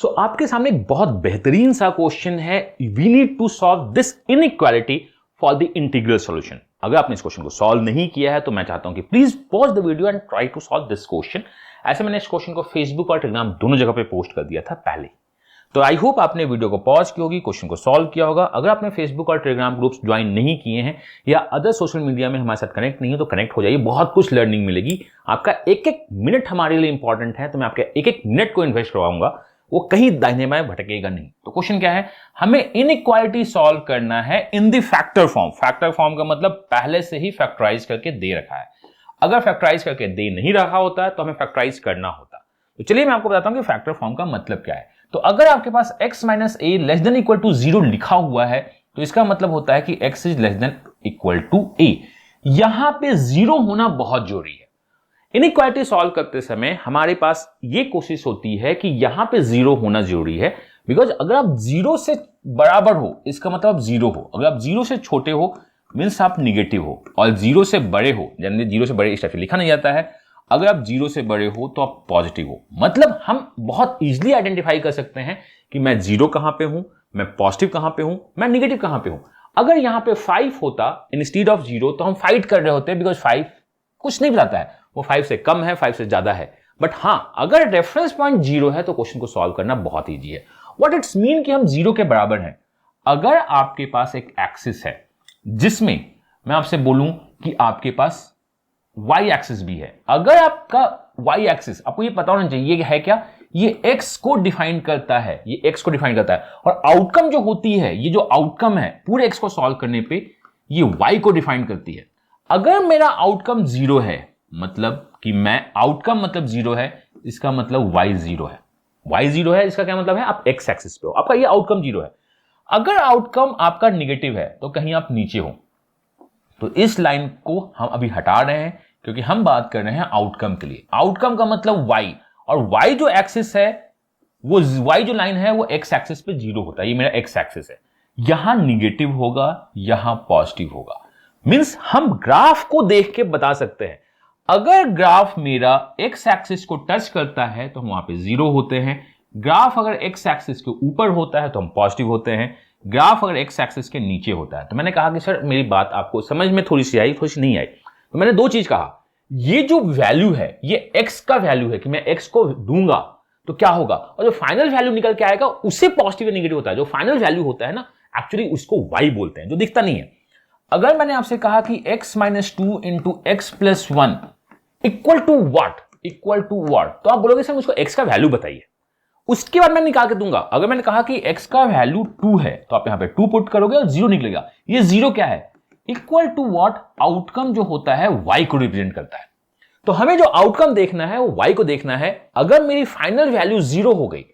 आपके सामने एक बहुत बेहतरीन सा क्वेश्चन है। We need to solve this inequality for the integral solution. अगर आपने इस क्वेश्चन को सॉल्व नहीं किया है तो मैं चाहता हूं कि please pause the video and try to solve this question. ऐसे मैंने इस क्वेश्चन को फेसबुक और टेलीग्राम दोनों जगह पे पोस्ट कर दिया था पहले, तो आई होप आपने वीडियो को पॉज की होगी, क्वेश्चन को सॉल्व किया होगा। अगर आपने फेसबुक और टेलीग्राम ग्रुप्स ज्वाइन नहीं किए हैं या अदर सोशल मीडिया में हमारे साथ कनेक्ट नहीं है तो कनेक्ट हो जाइए, बहुत कुछ लर्निंग मिलेगी। आपका एक एक मिनट हमारे लिए इंपॉर्टेंट है, तो मैं आपके एक एक मिनट को इन्वेस्ट करवाऊंगा, वो कहीं दाहिने बाएं भटकेगा नहीं। तो क्वेश्चन क्या है, हमें इनइक्वालिटी सॉल्व करना है in the factor form. Factor form का मतलब पहले से ही फैक्टराइज करके दे रखा है। अगर फैक्टराइज करके दे नहीं रखा होता है तो हमें फैक्टराइज करना होता। तो चलिए मैं आपको बताता हूं कि फैक्टर फॉर्म का मतलब क्या है। तो अगर आपके पास x minus a less than equal to 0 लिखा हुआ है तो इसका मतलब होता है कि x is less than equal to a। यहां पे 0 होना बहुत जरूरी है। इनइक्वालिटी सॉल्व करते समय हमारे पास ये कोशिश होती है कि यहां पे 0 होना जरूरी है, बिकॉज अगर आप 0 से बराबर हो इसका मतलब आप 0 हो, अगर आप 0 से छोटे हो मीन्स आप निगेटिव हो, और 0 से बड़े हो, यानी 0 से बड़े इस टाइप से लिखा नहीं जाता है, अगर आप 0 से बड़े हो तो आप पॉजिटिव हो। मतलब हम बहुत इजीली आइडेंटिफाई कर सकते हैं कि मैं 0 कहां पे हूं, मैं पॉजिटिव कहां पे हूं, मैं निगेटिव कहां पे हूं। अगर यहां पे 5 होता इंस्टेड ऑफ 0 तो हम फाइट कर रहे होते, बिकॉज 5 कुछ नहीं बताता है, वो 5 से कम है, 5 से ज्यादा है। बट हां, अगर रेफरेंस पॉइंट 0 है तो क्वेश्चन को सॉल्व करना बहुत ईजी है। व्हाट इट्स मीन कि हम 0 के बराबर हैं। अगर आपके पास एक एक्सिस है जिसमें मैं आपसे बोलूं कि आपके पास y एक्सिस भी है, अगर आपका y एक्सिस, आपको ये पता होना चाहिए ये है क्या, ये x को डिफाइन करता है, ये x को डिफाइन करता है, और आउटकम जो होती है, ये जो आउटकम है पूरे x को सॉल्व करने पे ये y को डिफाइन करती है। अगर मेरा आउटकम 0 है, मतलब कि मैं आउटकम मतलब 0 है, इसका मतलब y 0 है। y 0 है, इसका क्या मतलब है, आप x एक्सिस पे हो, आपका ये आउटकम 0 है। अगर आउटकम आपका निगेटिव है तो कहीं आप नीचे हो, तो इस लाइन को हम अभी हटा रहे हैं क्योंकि हम बात कर रहे हैं आउटकम के लिए। आउटकम का मतलब y, और y जो एक्सिस है, वो y जो लाइन है वो x एक्सिस पे 0 होता है, ये मेरा x एक्सिस है। यहां निगेटिव होगा, यहां पॉजिटिव होगा। मींस हम ग्राफ को देख के बता सकते हैं। अगर ग्राफ मेरा x एक्सिस को टच करता है तो हम वहां पे 0 होते हैं। ग्राफ अगर x एक्सिस के ऊपर होता है तो हम पॉजिटिव होते हैं। ग्राफ अगर x एक्सिस के नीचे होता है, तो मैंने कहा कि सर मेरी बात आपको समझ में थोड़ी सी आई, थोड़ी सी नहीं आई, तो मैंने दो चीज कहा। ये जो वैल्यू है ये x का वैल्यू है कि मैं x को दूंगा तो क्या होगा, और जो फाइनल वैल्यू निकल के आएगा उसे पॉजिटिव या नेगेटिव होता है। जो फाइनल वैल्यू होता है ना, एक्चुअली उसको y बोलते हैं, जो दिखता नहीं है। अगर मैंने आपसे कहा कि x minus 2 into x plus 1 equal to what, equal to what, तो आप बोलोगे सर मुझको x का वैल्यू बताइए। उसके बाद मैं निकाल के दूंगा। अगर मैंने कहा कि x का वैल्यू 2 है तो आप यहां पे 2 पुट करोगे और 0 निकलेगा। ये 0 क्या है, इक्वल टू व्हाट, आउटकम जो होता है y को रिप्रेजेंट करता है। तो हमें जो आउटकम देखना है वो y को देखना है। अगर मेरी फाइनल वैल्यू 0 हो गई,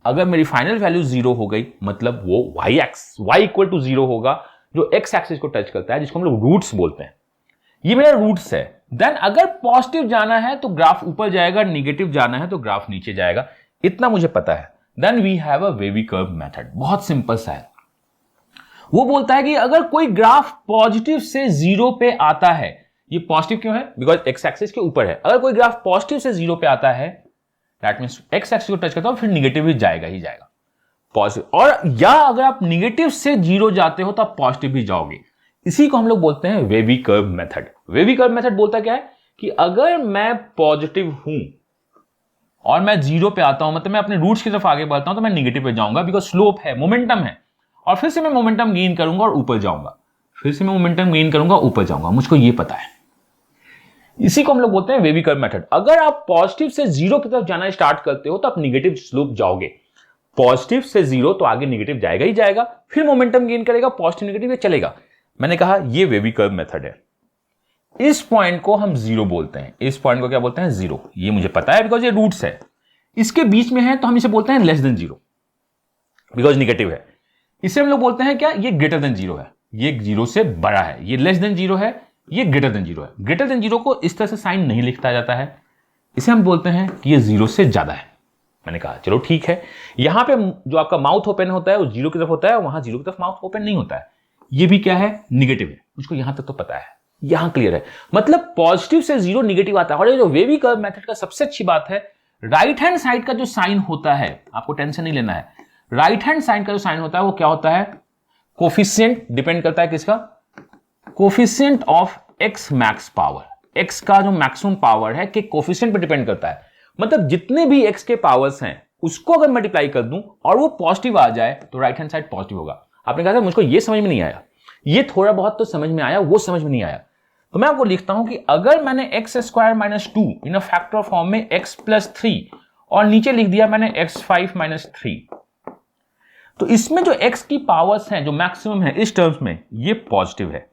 अगर मेरी फाइनल वैल्यू 0 हो गई मतलब वो y इक्वल टू 0 होगा, जो x एक्सिस को टच करता है, जिसको हम लोग रूट्स बोलते हैं। ये मेरा रूट्स है। देन अगर पॉजिटिव जाना है तो ग्राफ ऊपर जाएगा, निगेटिव जाना है तो ग्राफ नीचे जाएगा, इतना मुझे पता है। Then we have a wavy curve method, बहुत सिंपल सा है। वो बोलता है कि अगर कोई ग्राफ पॉजिटिव से 0 पे आता है, ये पॉजिटिव क्यों है, बिकॉज x एक्सिस के ऊपर है। अगर कोई ग्राफ पॉजिटिव से 0 पे आता है, दैट मींस x एक्सिस को टच करता है, फिर निगेटिव ही जाएगा पॉजिटिव। और या अगर आप निगेटिव से 0 जाते हो तो आप पॉजिटिव भी जाओगे। इसी को हम लोग बोलते हैं wavy curve method. Wavy curve method बोलता क्या है कि अगर मैं पॉजिटिव हूं और मैं 0 पे आता हूं, मतलब मैं अपने रूट्स की तरफ आगे बढ़ता हूं, तो मैं निगेटिव पे जाऊंगा, बिकॉज स्लोप है, मोमेंटम है, और फिर से मैं मोमेंटम गेन करूंगा और ऊपर जाऊंगा, फिर से मैं मोमेंटम गेन करूंगा, ऊपर जाऊंगा, मुझको ये पता है। इसी को हम लोग बोलते हैं वेवी कर्व मेथड। अगर आप पॉजिटिव से 0 की तरफ जाना स्टार्ट करते हो तो आप निगेटिव स्लोप जाओगे। पॉजिटिव से 0 तो आगे निगेटिव जाएगा ही जाएगा, फिर मोमेंटम गेन करेगा, पॉजिटिव निगेटिव चलेगा। मैंने कहा ये वेवी कर्व मेथड है। इस पॉइंट को हम 0 बोलते हैं, इस पॉइंट को क्या बोलते हैं, 0। ये मुझे पता है बिकॉज ये रूट्स है। इसके बीच में है तो हम इसे बोलते हैं लेस देन 0, बिकॉज निगेटिव है। इसे हम लोग बोलते हैं क्या, ये ग्रेटर देन 0 है, ये 0 से बड़ा है। ये लेस देन 0 है, ये ग्रेटर देन 0 है। ग्रेटर देन 0 को इस तरह से साइन नहीं लिखता जाता है, इसे हम बोलते हैं कि ये 0 से ज्यादा है। मैंने कहा चलो ठीक है। यहां पे जो आपका माउथ ओपन होता है वो 0 की तरफ होता है, वहां 0 की तरफ माउथ ओपन नहीं होता है। ये भी क्या है, निगेटिव है। मुझको यहां तक तो पता है, यहां क्लियर है। मतलब पॉजिटिव से 0 निगेटिव आता है। और ये जो वेवी कर्व मेथड का सबसे अच्छी बात है, राइट हैंड साइड का जो साइन होता है, आपको टेंशन नहीं लेना है, राइट हैंड साइड का जो साइन होता है वो क्या होता है, कोफिशिएंट, डिपेंड करता है किसका, coefficient of x max power, x का जो मैक्सिमम पावर है कि कोफिशिएंट पे डिपेंड करता है। मतलब जितने भी एक्स के पावर्स हैं उसको अगर मल्टीप्लाई कर दूं और वो पॉजिटिव आ जाए तो राइट हैंड साइड पॉजिटिव होगा। आपने कहा था मुझको ये समझ में नहीं आया, ये थोड़ा बहुत तो समझ में आया, वो समझ में नहीं आया, तो मैं आपको लिखता हूं कि अगर मैंने x square minus 2 in a factor form में एक्स प्लस 3 और नीचे लिख दिया मैंने x5 माइनस 3, तो इसमें जो x की पावर्स हैं जो मैक्सिमम है इस टर्म्स में, ये पॉजिटिव है,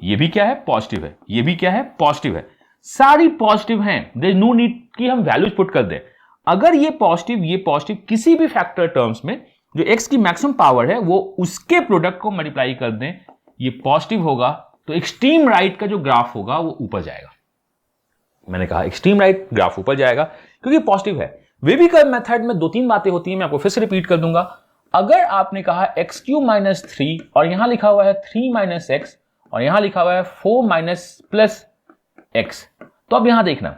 ये भी क्या है पॉजिटिव है, ये भी क्या है पॉजिटिव है, सारी पॉजिटिव हैं, देयर इज नो नीड कि हम वैल्यूज पुट कर दें। अगर ये पॉजिटिव किसी भी फैक्टर टर्म्स में जो x की मैक्सिमम पावर है वो उसके प्रोडक्ट को मल्टीप्लाई कर दें, ये पॉजिटिव होगा, तो एक्सट्रीम राइट का जो ग्राफ होगा वो ऊपर जाएगा। मैंने कहा एक्सट्रीम राइट ग्राफ ऊपर जाएगा क्योंकि पॉजिटिव है। वेवी कर्व मेथड में 2-3 बातें होती हैं, मैं आपको फिर से रिपीट कर दूंगा। अगर आपने कहा एक्स क्यूब माइनस 3 और यहां लिखा हुआ है 3 माइनस एक्स और यहां लिखा हुआ है 4 माइनस प्लस एक्स, तो अब यहां देखना,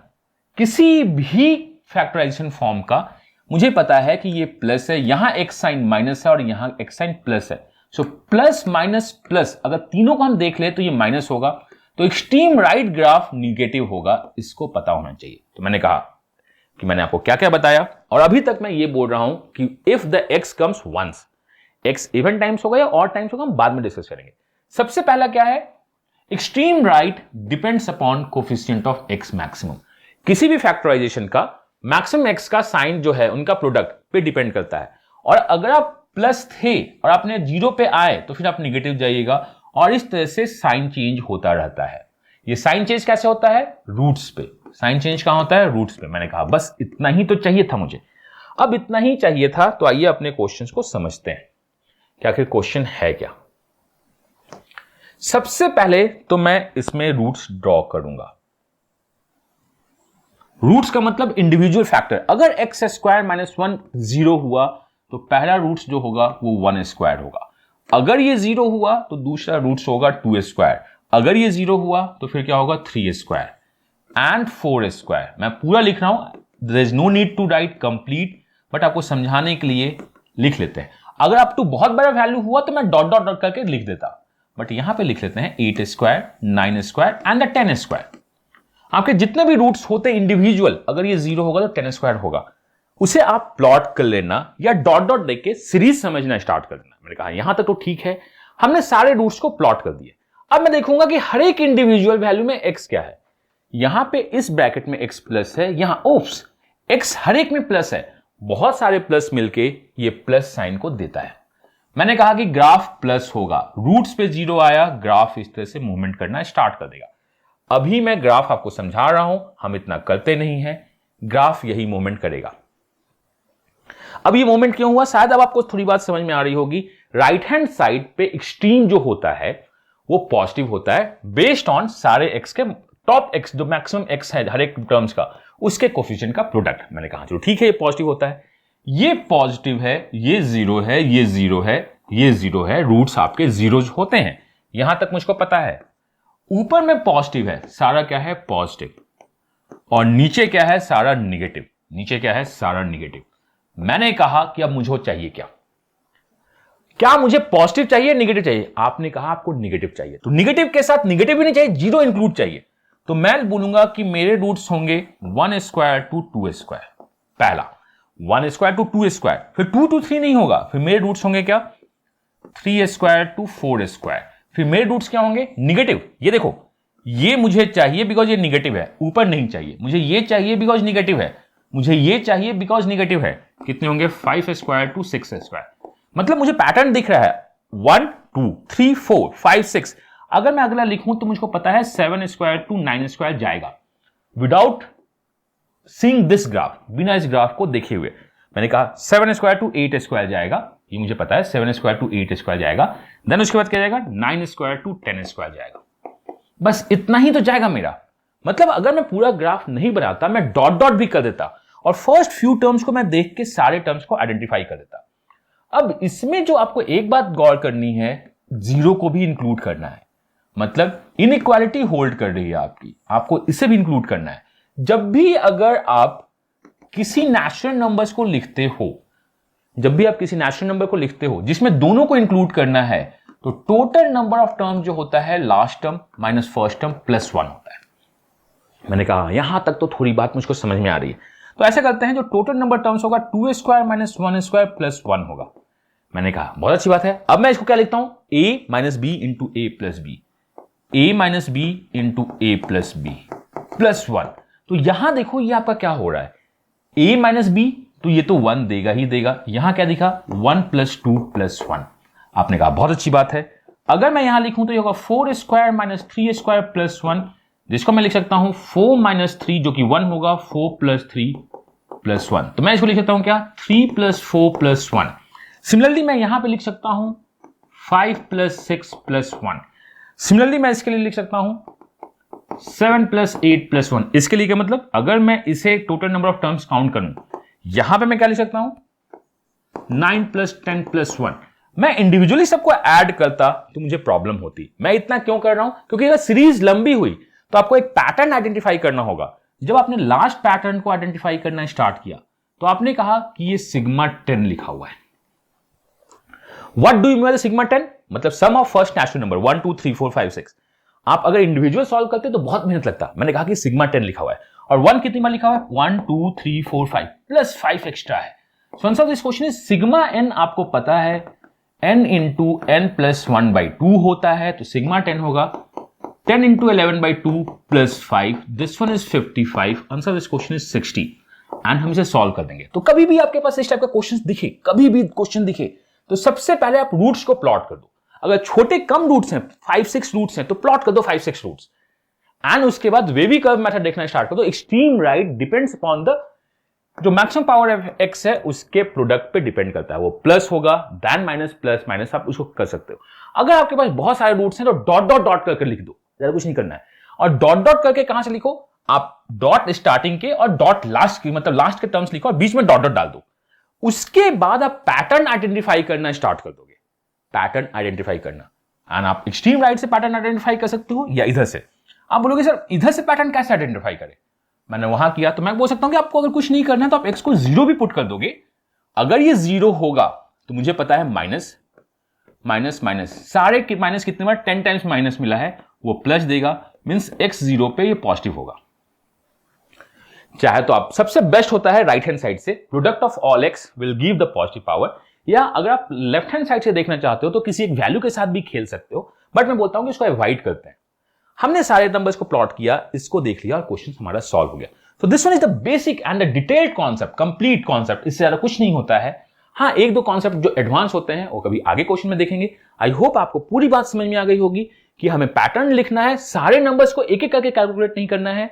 किसी भी फैक्टराइजेशन फॉर्म का मुझे पता है कि ये प्लस है, यहां एक्स साइन माइनस है और यहां एक्स साइन प्लस है, सो प्लस माइनस प्लस, अगर तीनों को हम देख ले तो ये माइनस होगा, तो एक्सट्रीम राइट ग्राफ निगेटिव होगा, इसको पता होना चाहिए। तो मैंने कहा कि मैंने आपको क्या क्या बताया, और अभी तक मैं ये बोल रहा हूं कि if the x comes once, x even times होगा या और टाइम्स होगा, हम बाद में डिस्कस करेंगे। सबसे पहला क्या है, extreme right depends upon coefficient of x maximum. किसी भी फैक्टराइजेशन का मैक्सिमम एक्स का साइन जो है उनका प्रोडक्ट पे डिपेंड करता है, और अगर आप प्लस थे और आपने 0 पे आए तो फिर आप निगेटिव जाइएगा, और इस तरह से साइन चेंज होता रहता है। ये साइन चेंज कैसे होता है, रूट्स पे। साइन चेंज कहां होता है, रूट्स पे। मैंने कहा बस इतना ही तो चाहिए था मुझे, अब इतना ही चाहिए था, तो आइए अपने क्वेश्चंस को समझते हैं कि आखिर क्वेश्चन है क्या। सबसे पहले तो मैं इसमें रूट्स ड्रॉ करूंगा। रूट्स का मतलब इंडिविजुअल फैक्टर। अगर एक्स स्क्वायर माइनस 1 0 हुआ तो पहला रूट्स जो होगा वो 1 स्क्वायर होगा। अगर ये 0 हुआ तो दूसरा रूट्स होगा 2 स्क्वायर। अगर ये 0 हुआ तो फिर क्या होगा 3 स्क्वायर एंड 4 स्क्वायर। मैं पूरा लिख रहा हूं, there is no need to write complete, but आपको समझाने के लिए लिख लेते हैं। अगर अप टू बहुत बड़ा वैल्यू हुआ तो मैं डॉट डॉट डॉट करके लिख देता, बट यहां पे लिख लेते हैं 8 स्क्वायर, 9 स्क्वायर एंड 10 स्क्वायर। आपके जितने भी रूट्स होते हैं इंडिविजुअल, अगर ये 0 होगा तो 10 स्क्वायर होगा, उसे आप प्लॉट कर लेना या डॉट डॉट देख के सीरीज समझना स्टार्ट कर देना। मैंने कहा यहां तक तो ठीक है, हमने सारे रूट्स को प्लॉट कर दिए। अब मैं देखूंगा कि हर एक इंडिविजुअल वैल्यू में एक्स क्या है। यहां पे इस ब्रैकेट में एक्स प्लस है, यहां ओप्स एक्स हर एक में प्लस है, बहुत सारे प्लस मिलके ये प्लस साइन को देता है। मैंने कहा कि ग्राफ प्लस होगा, रूट्स पे 0 आया, ग्राफ इस तरह से मूवमेंट करना स्टार्ट कर देगा। अभी मैं ग्राफ आपको समझा रहा हूं, हम इतना करते नहीं है, ग्राफ यही मूवमेंट करेगा। अब ये मूवमेंट क्यों हुआ, शायद अब आपको थोड़ी बात समझ में आ रही होगी। राइट हैंड साइड पे एक्सट्रीम जो होता है वो पॉजिटिव होता है बेस्ड ऑन सारे एक्स के टॉप एक्स, जो मैक्सिमम एक्स है हर एक टर्म्स का, उसके कोफिशिएंट का प्रोडक्ट। मैंने कहा चलो ठीक है, ये पॉजिटिव होता है, ये पॉजिटिव है, ये 0 है, ये 0 है, ये 0 है, रूट्स आपके 0 होते हैं, यहां तक मुझको पता है। ऊपर में पॉजिटिव है, सारा क्या है पॉजिटिव, और नीचे क्या है सारा निगेटिव, नीचे क्या है सारा निगेटिव। मैंने कहा कि अब मुझे चाहिए क्या, क्या मुझे पॉजिटिव चाहिए निगेटिव चाहिए? आपने कहा आपको निगेटिव चाहिए, तो निगेटिव के साथ निगेटिव भी नहीं चाहिए, 0 इंक्लूड चाहिए। तो मैं बोलूंगा कि मेरे रूट्स होंगे 1 स्क्वायर टू 2 स्क्वायर। पहला 1 स्क्वायर टू 2 स्क्वायर, फिर 2 टू 3 नहीं होगा, फिर मेरे रूट्स होंगे क्या 3 स्क्वायर टू 4 स्क्वायर, फिर मेरे रूट्स क्या होंगे निगेटिव। ये देखो, ये मुझे चाहिए बिकॉज ये निगेटिव है, ऊपर नहीं चाहिए, मुझे ये चाहिए बिकॉज निगेटिव है, मुझे ये चाहिए बिकॉज निगेटिव है। कितने होंगे 5 स्क्वायर टू 6 स्क्वायर। मतलब मुझे पैटर्न दिख रहा है 1 2 3 4 5 6। अगर मैं अगला लिखूं तो मुझको पता है 7 स्क्वायर टू 9 स्क्वायर जाएगा विदाउट सीइंग दिस ग्राफ, बिना इस ग्राफ को देखे हुए। मैंने कहा 7 स्क्वायर टू 8 स्क्वायर जाएगा, ये मुझे पता है 7 स्क्वायर टू 8 स्क्वायर जाएगा। देन उसके बाद क्या जाएगा 9 स्क्वायर टू 10 स्क्वायर जाएगा। बस इतना ही तो जाएगा मेरा। मतलब अगर मैं पूरा ग्राफ नहीं बनाता, मैं डॉट डॉट भी कर देता और फर्स्ट फ्यू टर्म्स को मैं देख के सारे टर्म्स को आइडेंटिफाई कर देता। अब इसमें जो आपको एक बात गौर करनी है, 0 को भी इंक्लूड करना है। मतलब इनइक्वालिटी होल्ड कर रही है आपकी, आपको इसे भी इंक्लूड करना है। जब भी अगर आप किसी नेचुरल नंबर्स को लिखते हो, जब भी आप किसी नेचुरल नंबर को लिखते हो जिसमें दोनों को इंक्लूड करना है, तो टोटल नंबर ऑफ टर्म जो होता है last term minus first term plus 1 होता है। मैंने कहा यहां तक तो थोड़ी बात मुझको समझ में आ रही है, तो ऐसा करते हैं, जो टोटल नंबर टर्म्स होगा 2a square minus 1a plus 1 होगा। मैंने कहा बहुत अच्छी बात है। अब मैं इसको क्या लिखता हूं, a minus b into a plus b, a minus b into a plus b plus 1। तो यहां देखो ये आपका क्या हो रहा है, a माइनस बी, तो ये तो 1 देगा ही देगा। यहां क्या दिखा, 1 प्लस 2 प्लस 1। आपने कहा बहुत अच्छी बात है। अगर मैं यहां लिखूं तो ये होगा 4 स्क्वायर माइनस 3 स्क्वायर प्लस 1, जिसको मैं लिख सकता हूं 4 माइनस 3 जो कि 1 होगा, 4 प्लस 3 प्लस 1। तो मैं इसको लिख सकता हूं क्या, 3 प्लस 4 प्लस 1। सिमिलरली मैं यहां पे लिख सकता हूं 5 प्लस 6 प्लस 1। सिमिलरली मैं इसके लिए लिख सकता हूं 7 प्लस 8 प्लस 1। इसके लिए क्या मतलब, अगर मैं इसे total number of terms count करूं, यहां पे मैं क्या लिख सकता हूं 9 प्लस 10 प्लस 1। मैं इंडिविजुअली सबको ऐड करता तो मुझे प्रॉब्लम होती। मैं इतना क्यों कर रहा हूं, क्योंकि अगर सीरीज लंबी हुई तो आपको एक पैटर्न आइडेंटिफाई करना होगा। जब आपने लास्ट पैटर्न को आइडेंटिफाई करना स्टार्ट किया तो आपने कहा कि ये सिग्मा 10 लिखा हुआ है। What do you mean by sigma 10? मतलब सम ऑफ फर्स्ट नेचुरल नंबर 1 2 3 4 5 6। आप अगर इंडिविजुअल सॉल्व करते तो बहुत मेहनत लगता। मैंने कहा कि सिग्मा 10 लिखा हुआ है, और 1 कितनी बार लिखा हुआ है, 1 2 3 4 5 प्लस 5 एक्स्ट्रा है। So answer of this question is sigma n। आपको पता है n इंटू n प्लस 1/2 होता है, तो सिग्मा 10 होगा 10 into 11/2 plus 5. This one is 55. Answer this question is 60. And हम इसे सॉल्व कर देंगे। तो कभी भी आपके पास इस टाइप का क्वेश्चन दिखे, कभी भी क्वेश्चन दिखे, तो सबसे पहले आप रूट्स को प्लॉट कर दो। अगर छोटे कम रूट्स हैं, 5-6 रूट्स हैं, तो प्लॉट कर दो 5-6 रूट्स, एंड उसके बाद वेवी कर्व मेथड देखना स्टार्ट कर दो। Extreme right depends upon the जो मैक्सिमम पावर ऑफ एक्स है उसके प्रोडक्ट पे डिपेंड करता है, वो प्लस होगा देन माइनस प्लस माइनस, आप उसको कर सकते हो। अगर आपके पास बहुत सारे रूट्स हैं तो डॉट डॉट डॉट करके लिख दो, ज्यादा कुछ नहीं करना है। और डॉट डॉट करके कहां से लिखो, आप डॉट स्टार्टिंग के और डॉट लास्ट की, मतलब लास्ट के टर्म्स लिखो और बीच में डॉट डॉट डाल दो। उसके बाद आप पैटर्न आइडेंटिफाई करना स्टार्ट कर दोगे, पैटर्न आइडेंटिफाई करना। एंड आप एक्सट्रीम राइट से पैटर्न आइडेंटिफाई कर सकते हो या इधर से। आप बोलोगे सर इधर से पैटर्न कैसे आइडेंटिफाई करें, मैंने वहां किया, तो मैं बोल सकता हूं कि आपको अगर कुछ नहीं करना है तो आप एक्स को 0 भी पुट कर दोगे। अगर ये 0 होगा तो मुझे पता है माइनस माइनस माइनस, सारे की माइनस कितने बार, 10 टाइम्स माइनस मिला है, वो प्लस देगा, मींस x 0 पे ये पॉजिटिव होगा। चाहे तो आप, सबसे बेस्ट होता है राइट हैंड साइड से, product of all x will give the positive power. या अगर आप लेफ्ट हैंड साइड से देखना चाहते हो तो किसी एक वैल्यू के साथ भी खेल सकते हो, बट मैं बोलता हूं कि इसको अवॉइड करते हैं। हमने सारे नंबर्स को प्लॉट किया, इसको देख लिया और क्वेश्चन हमारा सॉल्व हो गया। तो this one is the basic and the detailed concept, complete concept, इससे ज्यादा कुछ नहीं होता है। हाँ, एक दो कॉन्सेप्ट जो एडवांस होते हैं वो कभी आगे क्वेश्चन में देखेंगे। आई होप आपको पूरी बात समझ में आ गई होगी कि हमें पैटर्न लिखना है, सारे नंबर्स को एक एक करके कैलकुलेट नहीं करना है,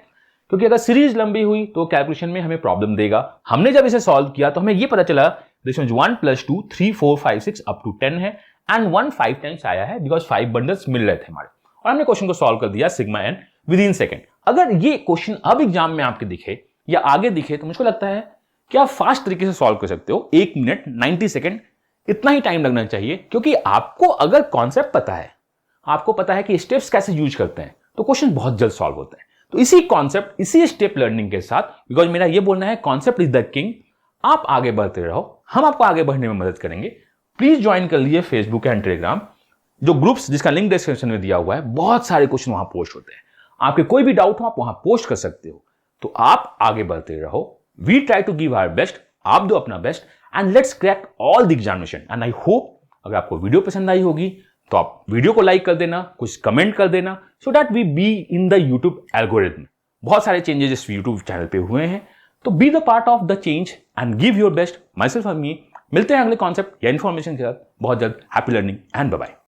क्योंकि अगर सीरीज लंबी हुई तो कैलकुलेशन में हमें प्रॉब्लम देगा। हमने जब इसे सॉल्व किया तो हमें ये पता चला दिस वन 1 + 2 3 4 5 6 अप टू 10 है, एंड 1 5 टाइम्स आया है बिकॉज 5 बंडल्स मिल रहे थे हमारे, और हमने क्वेश्चन को सॉल्व कर दिया sigma n with in second. अगर ये क्वेश्चन अब एग्जाम में आपके दिखे या आगे दिखे तो मुझको लगता है कि आप फास्ट तरीके से सॉल्व कर सकते हो। 1 मिनट 90 सेकेंड इतना ही टाइम लगना चाहिए, क्योंकि आपको अगर कॉन्सेप्ट पता है, आपको पता है कि स्टेप्स कैसे यूज करते हैं, तो क्वेश्चन बहुत जल्द सॉल्व होते हैं। तो इसी कॉन्सेप्ट, इसी स्टेप लर्निंग के साथ, बिकॉज मेरा ये बोलना है कॉन्सेप्ट इज द किंग, आप आगे बढ़ते रहो, हम आपको आगे बढ़ने में मदद करेंगे। प्लीज ज्वाइन कर लिए फेसबुक एंड टेलीग्राम, जो ग्रुप्स जिसका लिंक डिस्क्रिप्शन में दिया हुआ है। बहुत सारे क्वेश्चन वहां पोस्ट होते हैं, आपके कोई भी डाउट हो आप वहां पोस्ट कर सकते हो। तो आप आगे बढ़ते रहो, we try to give our best, आप दो अपना best, and let's crack all the examination. And I hope अगर आपको वीडियो पसंद आई होगी तो आप वीडियो को लाइक कर देना, कुछ कमेंट कर देना, so that we be in the YouTube algorithm. बहुत सारे चेंजेस इस यूट्यूब चैनल पे हुए हैं, तो be the part of the change and give your best. My self, मिलते हैं अगले कॉन्सेप्ट या इन्फॉर्मेशन के साथ बहुत जल्द। Happy learning and bye bye.